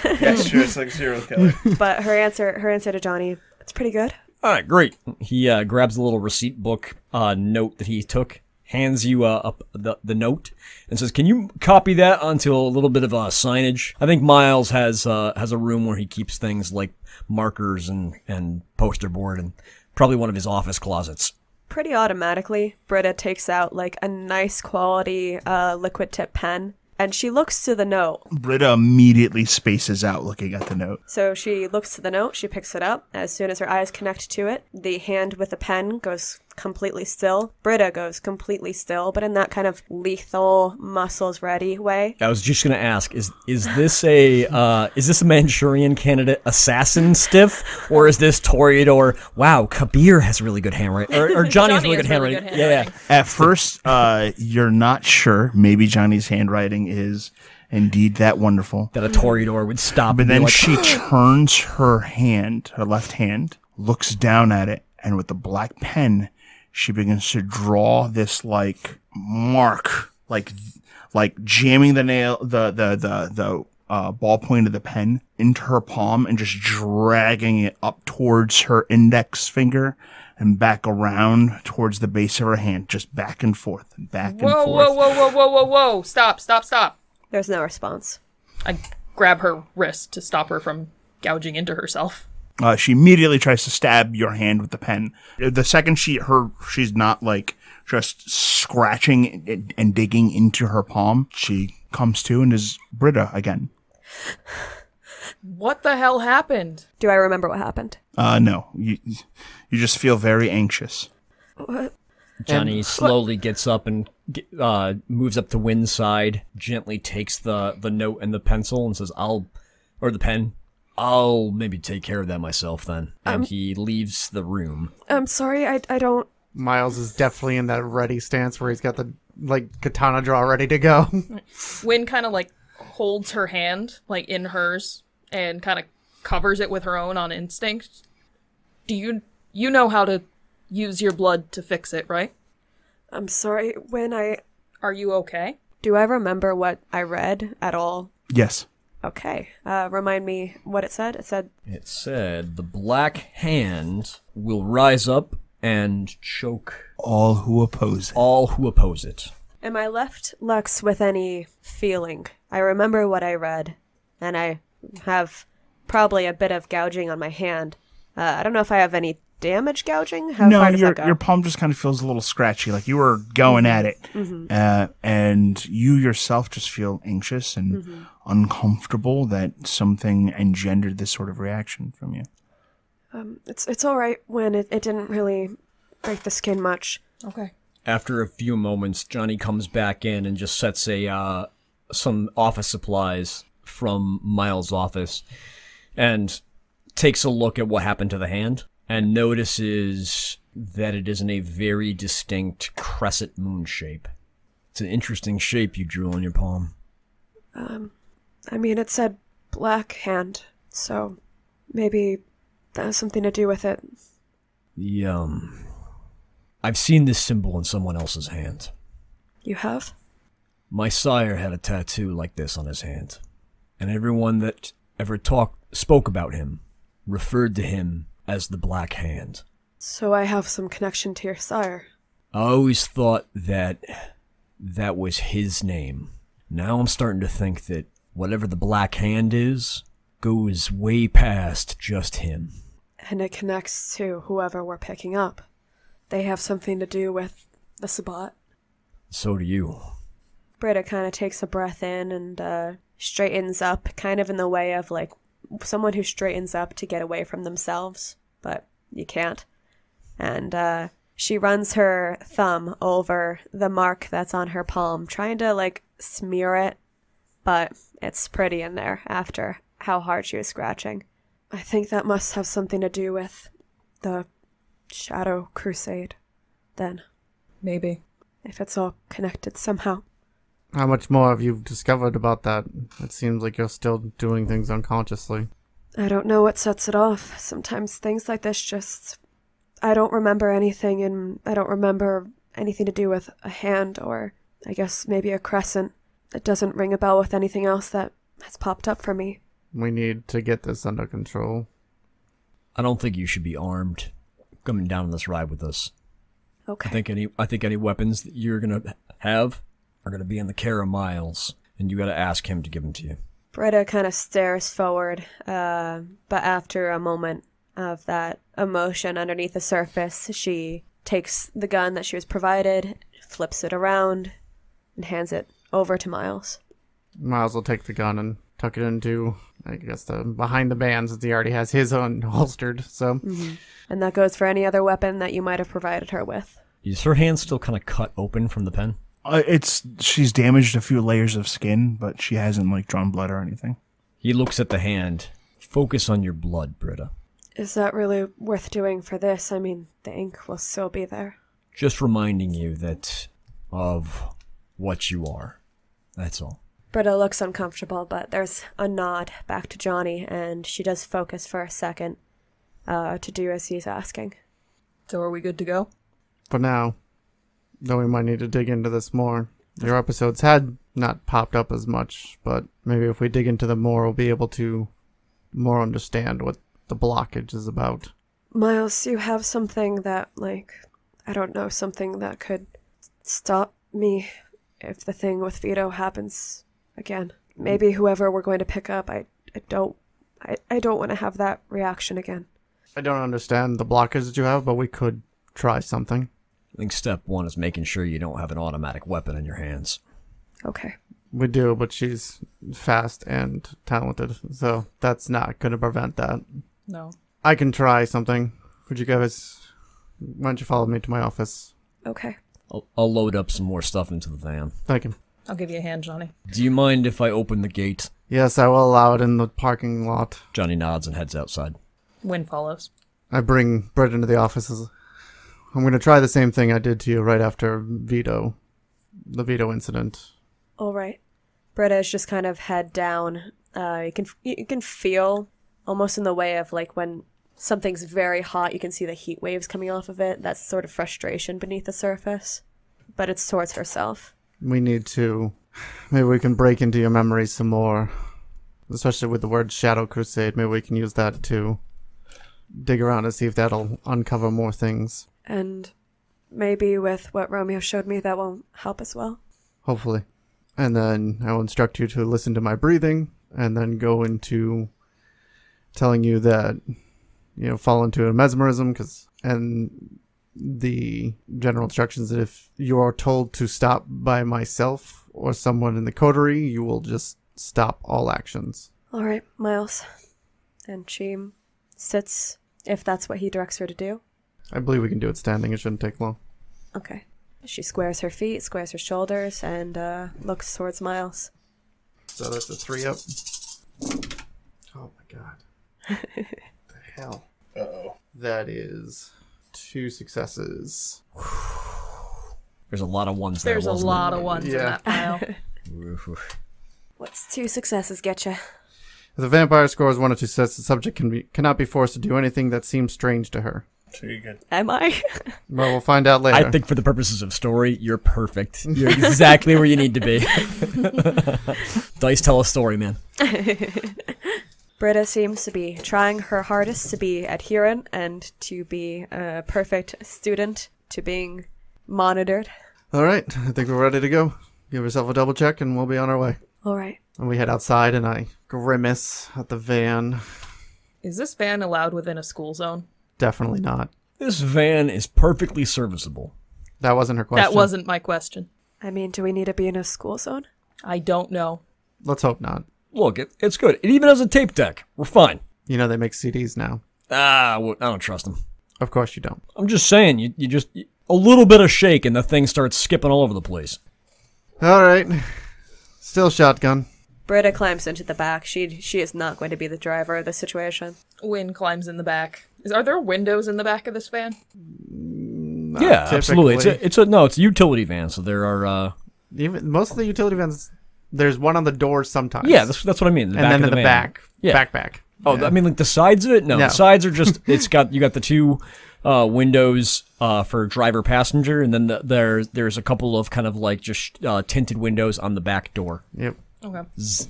G: That's true. It's like a serial killer.
E: But her answer to Johnny, it's pretty good.
C: All right, great. He grabs a little receipt book note that he took, hands you the note, and says, "Can you copy that onto a little bit of signage?" I think Miles has a room where he keeps things like markers and poster board, and probably one of his office closets.
E: Pretty automatically, Britta takes out, like, a nice quality liquid tip pen, and she looks to the note.
B: Britta immediately spaces out looking at the note.
E: So she looks to the note, she picks it up. As soon as her eyes connect to it, the hand with the pen goes completely still. Britta goes completely still, but in that kind of lethal, muscles ready way.
C: I was just gonna ask: is this a Manchurian Candidate assassin stiff, or is this Toreador? Wow, Kabir has really good handwriting, or Johnny has really good handwriting. Yeah.
B: At first, you're not sure. Maybe Johnny's handwriting is indeed that wonderful.
C: That a Toreador would stop.
B: But
C: and be
B: then
C: like,
B: she turns her left hand, looks down at it, and with the black pen, she begins to draw this like mark, like jamming the nail, the ballpoint of the pen into her palm and just dragging it up towards her index finger and back around towards the base of her hand, just back and forth and back and forth.
D: Whoa. Stop.
E: There's no response.
D: I grab her wrist to stop her from gouging into herself.
B: She immediately tries to stab your hand with the pen. The second she's not like just scratching and digging into her palm, she comes to and is Britta again.
D: What the hell happened?
E: Do I remember what happened?
B: No. You just feel very anxious.
E: What?
C: Johnny slowly gets up and moves up to Wynn's side, gently takes the note and the pencil and says, the pen, I'll maybe take care of that myself then. And he leaves the room.
E: I'm sorry, I don't...
A: Miles is definitely in that ready stance where he's got the, katana draw ready to go.
D: Wynn kind of, holds her hand, in hers, and kind of covers it with her own on instinct. Do you know how to use your blood to fix it, right?
E: I'm sorry, Wynn,
D: Are you okay?
E: Do I remember what I read at all?
B: Yes.
E: Okay. Remind me what it said.
C: It said the black hand will rise up and choke
B: all who oppose
C: it.
E: Am I left, Lex, with any feeling? I remember what I read, and I have probably a bit of gouging on my hand. I don't know if I have any damage gouging. How far does that go?
B: Your palm just kind of feels a little scratchy, like you were going at it. Mm-hmm. And you yourself just feel anxious and uncomfortable that something engendered this sort of reaction from you.
E: It's all right when it didn't really break the skin much.
D: Okay.
C: After a few moments, Johnny comes back in and just sets some office supplies from Miles' office and takes a look at what happened to the hand and notices that it is in a very distinct crescent moon shape. It's an interesting shape you drew on your palm.
E: It said black hand, so maybe that has something to do with it.
C: I've seen this symbol in someone else's hand.
E: You have?
C: My sire had a tattoo like this on his hand, and everyone that ever spoke about him referred to him as the Black Hand.
E: So I have some connection to your sire.
C: I always thought that was his name. Now I'm starting to think that whatever the Black Hand is goes way past just him.
E: And it connects to whoever we're picking up. They have something to do with the Sabbat.
C: So do you.
E: Britta kind of takes a breath in and straightens up, kind of in the way of someone who straightens up to get away from themselves, but you can't. And she runs her thumb over the mark that's on her palm, trying to smear it, but it's pretty in there after how hard she was scratching. I think that must have something to do with the Shadow Crusade, then.
D: Maybe.
E: If it's all connected somehow.
A: How much more have you discovered about that? It seems like you're still doing things unconsciously.
E: I don't know what sets it off. Sometimes things like this just... I don't remember anything, and I don't remember anything to do with a hand, or I guess maybe a crescent. It doesn't ring a bell with anything else that has popped up for me.
A: We need to get this under control.
C: I don't think you should be armed coming down on this ride with us.
E: Okay.
C: I think any weapons that you're gonna have are gonna be in the care of Miles, and you gotta ask him to give them to you.
E: Britta kind of stares forward, but after a moment of that emotion underneath the surface, she takes the gun that she was provided, flips it around, and hands it over to Miles.
A: Miles will take the gun and tuck it into, I guess, the behind the bands, as he already has his own holstered, so...
E: Mm-hmm. And that goes for any other weapon that you might have provided her with.
C: Is her hand still kind of cut open from the pen?
B: She's damaged a few layers of skin, but she hasn't drawn blood or anything.
C: He looks at the hand. Focus on your blood, Britta.
E: Is that really worth doing for this? The ink will still be there.
C: Just reminding you of what you are. That's all.
E: Britta looks uncomfortable, but there's a nod back to Johnny, and she does focus for a second to do as he's asking.
D: So are we good to go?
A: for now. Though we might need to dig into this more. Your episodes had not popped up as much, but maybe if we dig into them more, we'll be able to more understand what the blockage is about.
E: Miles, you have something that, like, I don't know, something that could stop me if the thing with Vito happens again. Maybe whoever we're going to pick up, I don't want to have that reaction again.
A: I don't understand the blockage that you have, but we could try something.
C: I think step one is making sure you don't have an automatic weapon in your hands.
E: Okay.
A: We do, but she's fast and talented, so that's not going to prevent that.
D: No.
A: I can try something. Would you guys... Why don't you follow me to my office?
E: Okay.
C: I'll load up some more stuff into the van.
A: Thank you.
D: I'll give you a hand, Johnny.
C: Do you mind if I open the gate?
A: Yes, I will allow it in the parking lot.
C: Johnny nods and heads outside.
D: Wynn follows.
A: I bring Britta into the office. I'm going to try the same thing I did to you right after the Vito incident.
E: All right. Britta is just kind of head down. You can feel almost in the way of like when something's very hot, you can see the heat waves coming off of it. That's sort of frustration beneath the surface, but it's towards herself.
A: We need to... Maybe we can break into your memories some more. Especially with the word Shadow Crusade. Maybe we can use that to dig around and see if that'll uncover more things.
E: And maybe with what Romeo showed me, that won't help as well.
A: Hopefully. And then I will instruct you to listen to my breathing, and then go into telling you that, fall into a mesmerism, and the general instructions that if you are told to stop by myself or someone in the coterie, you will just stop all actions.
E: All right, Miles. And she sits, if that's what he directs her to do.
A: I believe we can do it standing. It shouldn't take long.
E: Okay. She squares her feet, squares her shoulders, and looks towards Miles.
A: So that's a 3 up. Oh my god. The hell?
G: Uh-oh.
A: That is 2 successes.
C: There's a lot of ones there.
D: There's a lot of ones in
A: Yeah.
D: that pile.
E: What's 2 successes get you?
A: If the vampire scores 1 or 2 successes, the subject cannot be forced to do anything that seems strange to her.
G: So you're good.
E: Am I?
A: Well, we'll find out later.
C: I think for the purposes of story, you're perfect. You're exactly where you need to be. Dice tell a story, man.
E: Britta seems to be trying her hardest to be adherent and to be a perfect student to being monitored.
A: All right, I think we're ready to go. Give yourself a double check and we'll be on our way.
E: All right.
A: And we head outside and I grimace at the van.
D: Is this van allowed within a school zone?
A: Definitely not.
C: This van is perfectly serviceable.
A: That wasn't her question.
D: That wasn't my question.
E: I mean, do we need to be in a school zone?
D: I don't know.
A: Let's hope not.
C: Look, it's good. It even has a tape deck. We're fine.
A: You know they make CDs now.
C: I don't trust them.
A: Of course you don't.
C: I'm just saying, you just... A little bit of shake and the thing starts skipping all over the place.
A: All right. Still shotgun.
E: Britta climbs into the back. She is not going to be the driver of the situation.
D: Wynn climbs in the back. Are there windows in the back of this van?
A: Not
C: Yeah, absolutely.
A: typically.
C: It's a utility van, so there are...
A: Even most of the utility vans, there's one on the door sometimes.
C: Yeah, that's what I mean. The
A: and
C: back
A: then
C: of
A: in the
C: van.
A: back.
C: Yeah.
A: Back.
C: Oh,
A: Yeah.
C: I mean, like the sides of it? No,
A: No.
C: the sides are just, you got the 2 windows for driver passenger, and then there's a couple of kind of like just tinted windows on the back door.
A: Yep.
D: Okay.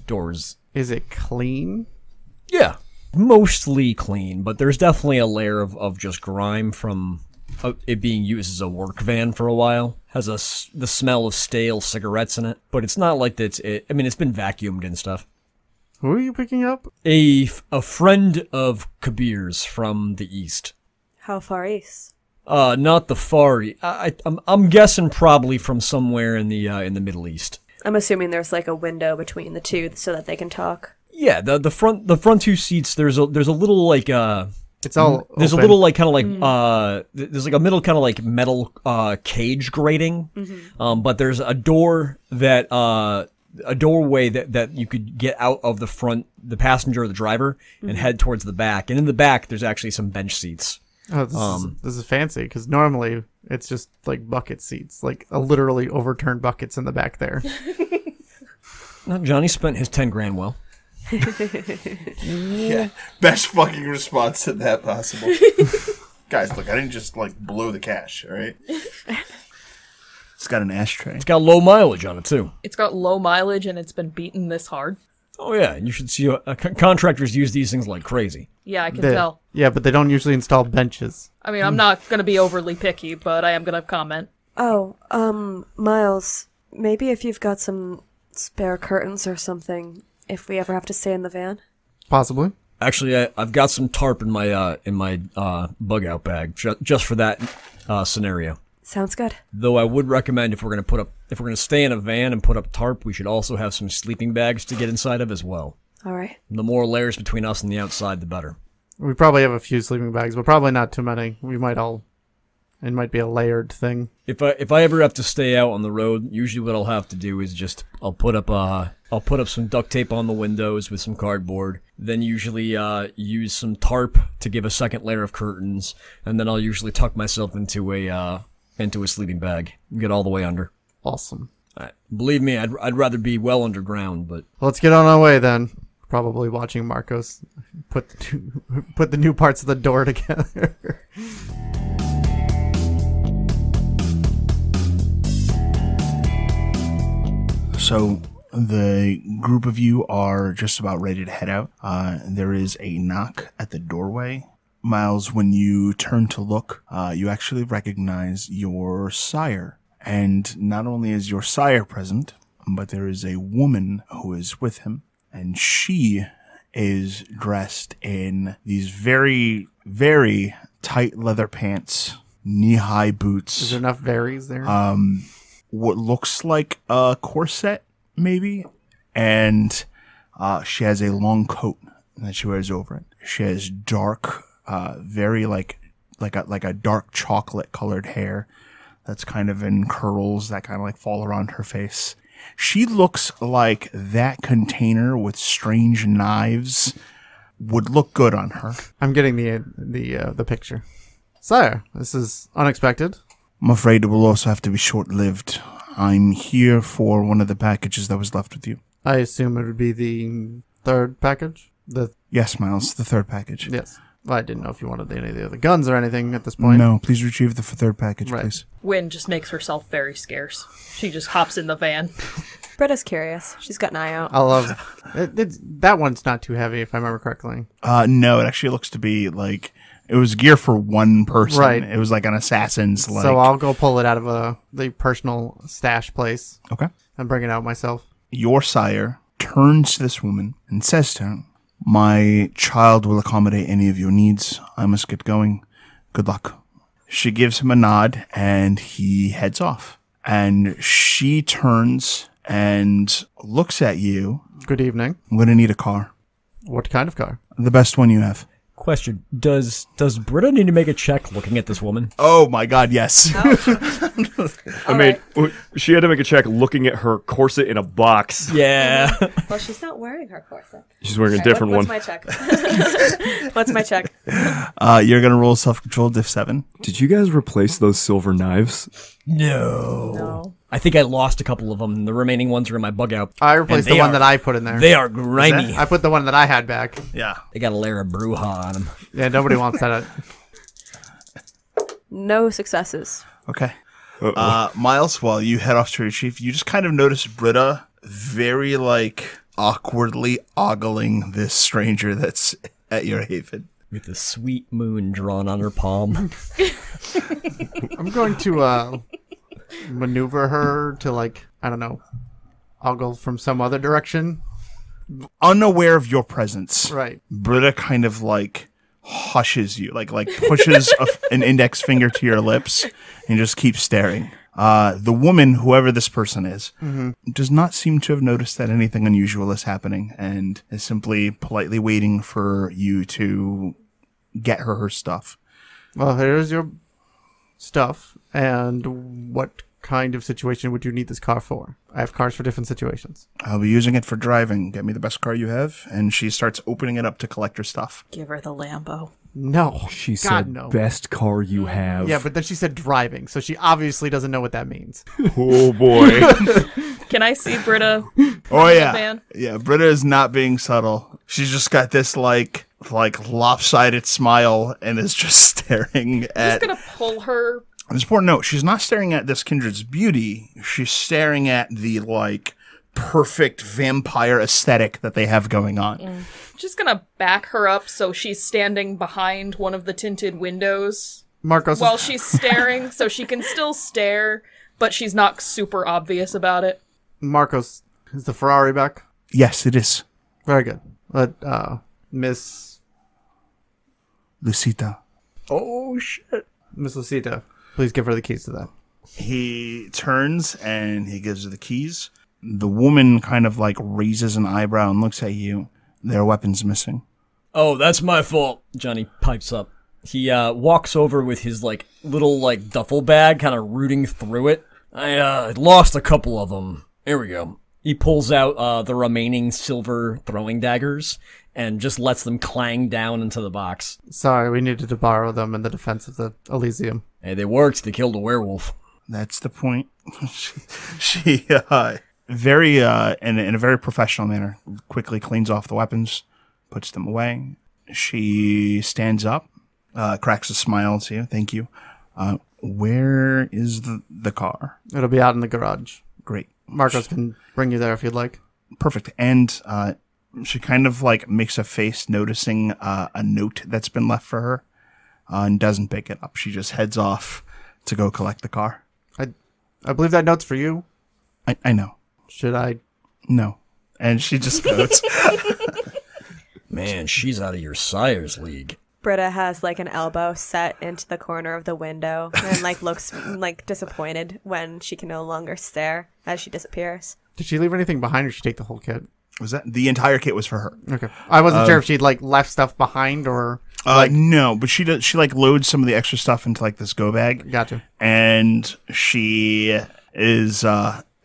C: Doors.
A: Is it clean?
C: Yeah, mostly clean, but there's definitely a layer of just grime from it being used as a work van for a while. Has the smell of stale cigarettes in it, but it's not like that. I mean, it's been vacuumed and stuff.
A: Who are you picking up?
C: A friend of Kabir's from the east.
E: How far east?
C: Not the far. I'm guessing probably from somewhere in the Middle East.
E: I'm assuming there's like a window between the 2 so that they can talk.
C: Yeah, the front 2 seats. There's a little like
A: It's all
C: there's
A: open.
C: a little like kind of like there's like a middle kind of like metal cage grating, but there's a door that a doorway that you could get out of the front, the passenger or the driver, and head towards the back. And in the back, there's actually some bench seats.
A: Oh, this is fancy, because normally it's just like bucket seats, like literally overturned buckets in the back there.
C: Johnny spent his 10 grand well.
G: Yeah. Best fucking response to that possible. Guys, look, I didn't just, like, blow the cash, all right?
B: It's got an ashtray.
C: It's got low mileage on it, too.
D: It's got low mileage and it's been beaten this hard.
C: Oh, yeah, you should see contractors use these things like crazy.
D: Yeah, I can tell.
A: Yeah, but they don't usually install benches.
D: I mean, I'm not going to be overly picky, but I am going to comment.
E: Oh, Miles, maybe if you've got some spare curtains or something, if we ever have to stay in the van.
A: Possibly.
C: Actually, I've got some tarp in my bug out bag just for that scenario.
E: Sounds good.
C: Though I would recommend if we're gonna stay in a van and put up tarp, we should also have some sleeping bags to get inside of as well.
E: All right.
C: The more layers between us and the outside, the better.
A: We probably have a few sleeping bags, but probably not too many. It might be a layered thing.
C: If I ever have to stay out on the road, usually what I'll have to do is I'll put up some duct tape on the windows with some cardboard. Then usually use some tarp to give a second layer of curtains, and then I'll usually tuck myself into a sleeping bag and get all the way under.
A: Awesome.
C: Believe me, I'd rather be well underground, but
A: Let's get on our way then. Probably watching Marcos put the new parts of the door together.
B: So the group of you are just about ready to head out. There is a knock at the doorway. Miles, when you turn to look, you actually recognize your sire. And not only is your sire present, but there is a woman who is with him. And she is dressed in these very, very tight leather pants, knee-high boots.
A: Is there enough varies there?
B: What looks like a corset, maybe. And she has a long coat that she wears over it. She has dark, very like a dark chocolate colored hair that's kind of in curls that kind of like fall around her face. She looks like that container with strange knives would look good on her.
A: I'm getting the picture. Sire, this is unexpected.
B: I'm afraid it will also have to be short-lived. I'm here for one of the packages that was left with you.
A: I assume it would be the third package?
B: Yes, Miles, the third package.
A: Yes. Well, I didn't know if you wanted any of the other guns or anything at this point.
B: No, please retrieve the third package,
A: Right.
B: please.
D: Wynn just makes herself very scarce. She just hops in the van.
E: Britta's curious. She's got an eye out.
A: I love that one's not too heavy, if I remember correctly.
B: No, it actually looks to be like it was gear for one person.
A: Right.
B: It was like an assassin's.
A: So I'll go pull it out of the personal stash place
B: Okay.
A: and bring it out myself.
B: Your sire turns to this woman and says to her, "My child will accommodate any of your needs. I must get going. Good luck." She gives him a nod and he heads off. And she turns and looks at you.
A: Good evening.
B: I'm going to need a car.
A: What kind of car?
B: The best one you have.
C: question, does Britta need to make a check looking at this woman?
B: Oh my god, yes.
F: I mean, she had to make a check looking at her corset in a box.
C: Yeah.
E: Well, she's not wearing her corset.
F: She's wearing a different
E: What's
F: one.
E: my check? What's my check?
B: You're going to roll self-control diff 7.
F: Did you guys replace those silver knives?
E: No.
C: I think I lost a couple of them. The remaining ones are in my bug out.
A: I replaced
C: And
A: the
C: they
A: one
C: are-
A: that I put in there.
C: They are grimy.
A: I put the one that I had back.
B: Yeah.
C: They got a layer of Brujah on them.
A: Yeah, nobody wants that.
E: No successes.
B: Okay. Miles, while you head off to retrieve, you just kind of notice Britta very, awkwardly ogling this stranger that's at your haven.
C: With the sweet moon drawn on her palm.
A: I'm going to maneuver her to, I don't know, ogle from some other direction.
B: Unaware of your presence.
A: Right.
B: Britta kind of, hushes you, pushes an index finger to your lips and just keeps staring. The woman, whoever this person is, does not seem to have noticed that anything unusual is happening and is simply politely waiting for you to get her stuff.
A: Well, here's your stuff. And what kind of situation would you need this car for? I have cars for different situations.
B: I'll be using it for driving. Get me the best car you have. And she starts opening it up to collect her stuff.
D: Give her the Lambo.
A: No.
F: She
A: God,
F: said,
A: no.
F: best car you have.
A: Yeah, but then she said driving, so she obviously doesn't know what that means.
F: Oh, boy.
D: Can I see Britta?
B: Oh yeah,
D: van?
B: yeah. Britta is not being subtle. She's just got this like lopsided smile and is just staring
D: Just
B: at.
D: gonna pull her.
B: It's important to note she's not staring at this kindred's beauty. She's staring at the like perfect vampire aesthetic that they have going on.
D: Just gonna back her up so she's standing behind one of the tinted windows
A: Marcos.
D: while she's staring, so she can still stare, but she's not super obvious about it.
A: Marcos, is the Ferrari back?
B: Yes, it is.
A: Very good. Let Miss
B: Lucita.
C: Oh, shit.
A: Miss Lucita, please give her the keys to that.
B: He turns and he gives her the keys. The woman kind of like raises an eyebrow and looks at you. Their weapon's missing.
C: Oh, that's my fault. Johnny pipes up. He walks over with his like little like duffel bag, kind of rooting through it. I lost a couple of them. Here we go. He pulls out the remaining silver throwing daggers and just lets them clang down into the box.
A: Sorry, we needed to borrow them in the defense of the Elysium.
C: Hey, they worked. They killed a werewolf.
B: That's the point. she very in a very professional manner, quickly cleans off the weapons, puts them away. She stands up, cracks a smile to you. Thank you. Where is the car?
A: It'll be out in the garage.
B: Great.
A: Marcos can bring you there if you'd like.
B: Perfect. And she kind of like makes a face noticing a note that's been left for her and doesn't pick it up. She just heads off to go collect the car.
A: I believe that note's for you.
B: I know.
A: Should I?
B: No. And she just goes.
C: Man, she's out of your sire's league.
E: Britta has like an elbow set into the corner of the window and like looks like disappointed when she can no longer stare as she disappears.
A: Did she leave anything behind or did she take the whole kit?
B: Was that the entire kit was for her?
A: Okay. I wasn't sure if she'd like left stuff behind or
B: no, but she like loads some of the extra stuff into like this go bag.
A: Gotcha.
B: And she is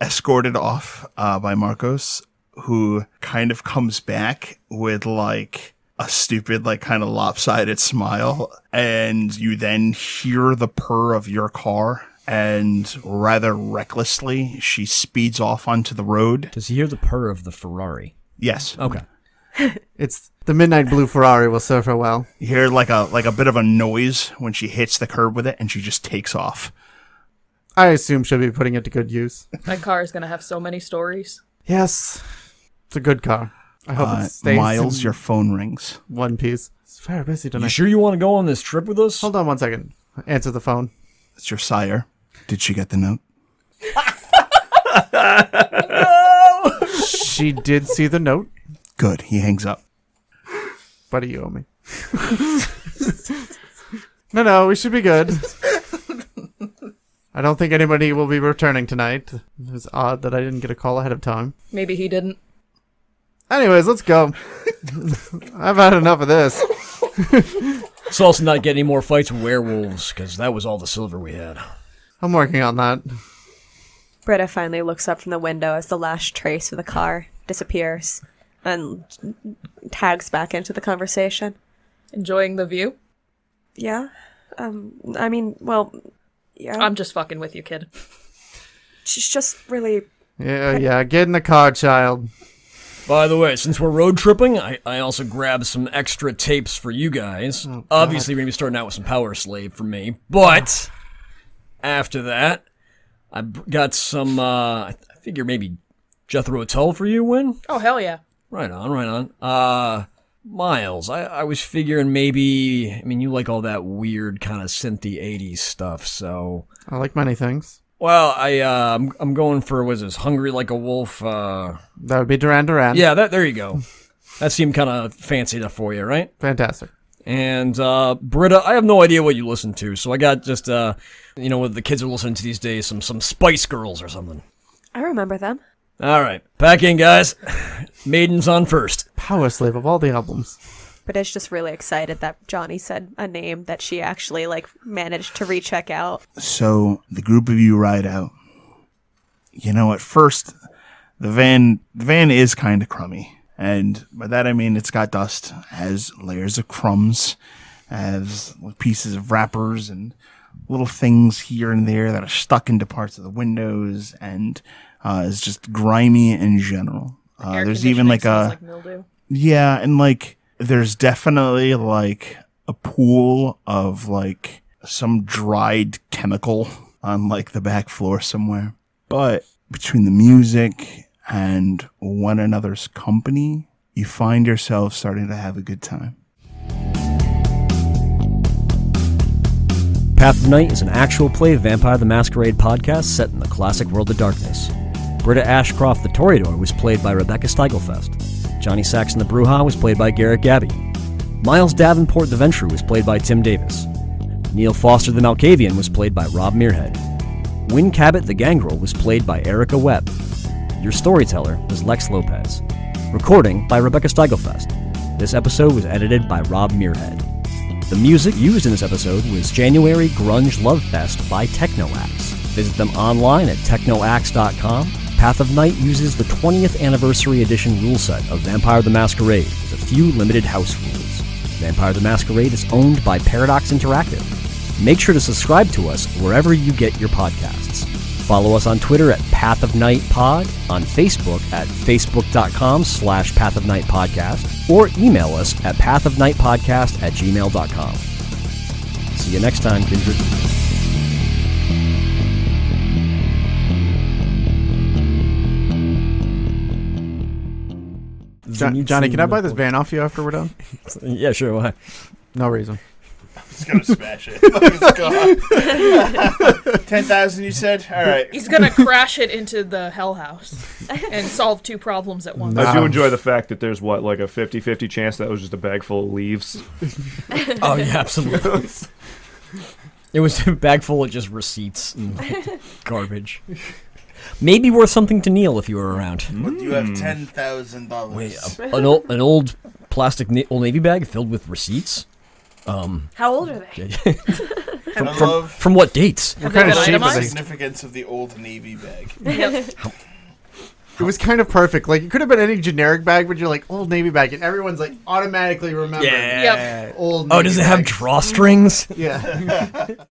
B: escorted off by Marcos, who kind of comes back with like a stupid, like kind of lopsided smile. And you then hear the purr of your car. And rather recklessly, she speeds off onto the road.
C: Does he hear the purr of the Ferrari?
B: Yes.
C: Okay.
A: It's the midnight blue Ferrari will serve her well.
B: You hear like a bit of a noise when she hits the curb with it, and she just takes off.
A: I assume she'll be putting it to good use.
D: That car is gonna have so many stories.
A: Yes. It's a good car. I hope it stays
B: Miles,
A: in
B: your phone rings.
A: one piece. It's very busy tonight.
C: You sure you want to go on this trip with us?
A: Hold on 1 second. Answer the phone.
B: It's your sire. Did she get the note?
A: She did see the note.
B: Good. He hangs up.
A: Buddy, you owe me. No, we should be good. I don't think anybody will be returning tonight. It was odd that I didn't get a call ahead of time.
D: Maybe he didn't.
A: Anyways, let's go. I've had enough of this.
C: Let's also not get any more fights with werewolves, because that was all the silver we had.
A: I'm working on that.
E: Britta finally looks up from the window as the last trace of the car disappears and tags back into the conversation.
D: Enjoying the view?
E: Yeah. I mean, well, yeah.
D: I'm just fucking with you, kid.
E: She's just really...
A: Yeah, get in the car, child.
C: By the way, since we're road tripping, I also grabbed some extra tapes for you guys.
A: Oh,
C: Obviously, we're going to be starting out with some Power Slave for me, but after that, I got some, I figure maybe Jethro Tull for you, Wynn?
D: Oh, hell yeah.
C: Right on. Miles, I was figuring maybe, I mean, you like all that weird kind of synthy 80s stuff, so...
A: I like many things.
C: Well, I'm going for, what is this, Hungry Like a Wolf,
A: That would be Duran Duran.
C: Yeah, there you go. That seemed kind of fancy enough for you, right?
A: Fantastic.
C: And, Britta, I have no idea what you listen to, so I got just, what the kids are listening to these days, some Spice Girls or something.
E: I remember them.
C: All right, pack in, guys. Maiden's on first.
A: Power Slave of all the albums.
E: Britta's just really excited that Johnny said a name that she actually, managed to recheck out.
B: So the group of you ride out. You know, at first, the van is kind of crummy. And by that I mean it's got dust, has layers of crumbs, has pieces of wrappers and little things here and there that are stuck into parts of the windows. And is just grimy in general.
D: Air
B: There's even like
D: conditioning smells like mildew.
B: yeah, and like there's definitely like a pool of like some dried chemical on like the back floor somewhere. But between the music and one another's company, you find yourself starting to have a good time.
C: Path of Night is an actual play Vampire the Masquerade podcast set in the classic world of darkness. Britta Ashcroft the Toreador was played by Rebecca Steigelfest. Johnny Saxon the Brujah was played by Garrett Gabbey. Miles Davenport the Ventrue was played by Tim Davis. Neil Foster the Malkavian was played by Rob Muirhead. Wynn Cabot the Gangrel was played by Erika Webb. Your storyteller was Lex Lopez. Recording by Rebecca Steigelfest. This episode was edited by Rob Muirhead. The music used in this episode was January Grunge Love Fest by Technoaxe. Visit them online at technoaxe.com. Path of Night uses the 20th anniversary edition rule set of Vampire the Masquerade with a few limited house rules. Vampire the Masquerade is owned by Paradox Interactive. Make sure to subscribe to us wherever you get your podcasts. Follow us on Twitter at Path of Night Pod, on Facebook at facebook.com/Path of Night Podcast, or email us at pathofnightpodcast@gmail.com. See you next time, Kindred.
A: Johnny, can I buy this van off you after we're done?
C: Yeah, sure. Why?
A: No reason.
G: He's gonna smash it. It's gone. 10,000, you said? All right.
D: He's gonna crash it into the hell house and solve two problems at once.
A: No.
F: I do enjoy the fact that there's like a 50-50 chance that was just a bag full of leaves.
C: Oh, yeah, absolutely. It was a bag full of just receipts and garbage. Maybe worth something to Neil if you were around.
G: But you have $10,000.
C: Wait, an old plastic Old Navy bag filled with receipts?
E: How old are they?
C: From what dates?
D: Have
A: kind
D: they
A: of
D: been
A: shape is
G: The
A: it?
D: itemized?
G: significance of the Old Navy bag.
D: Yep.
A: It was kind of perfect. Like, it could have been any generic bag, but you're like, Old Navy bag, and everyone's like automatically remembering
D: Yep.
A: Old Navy
C: Oh, does it have
A: bag.
C: drawstrings?
A: Yeah.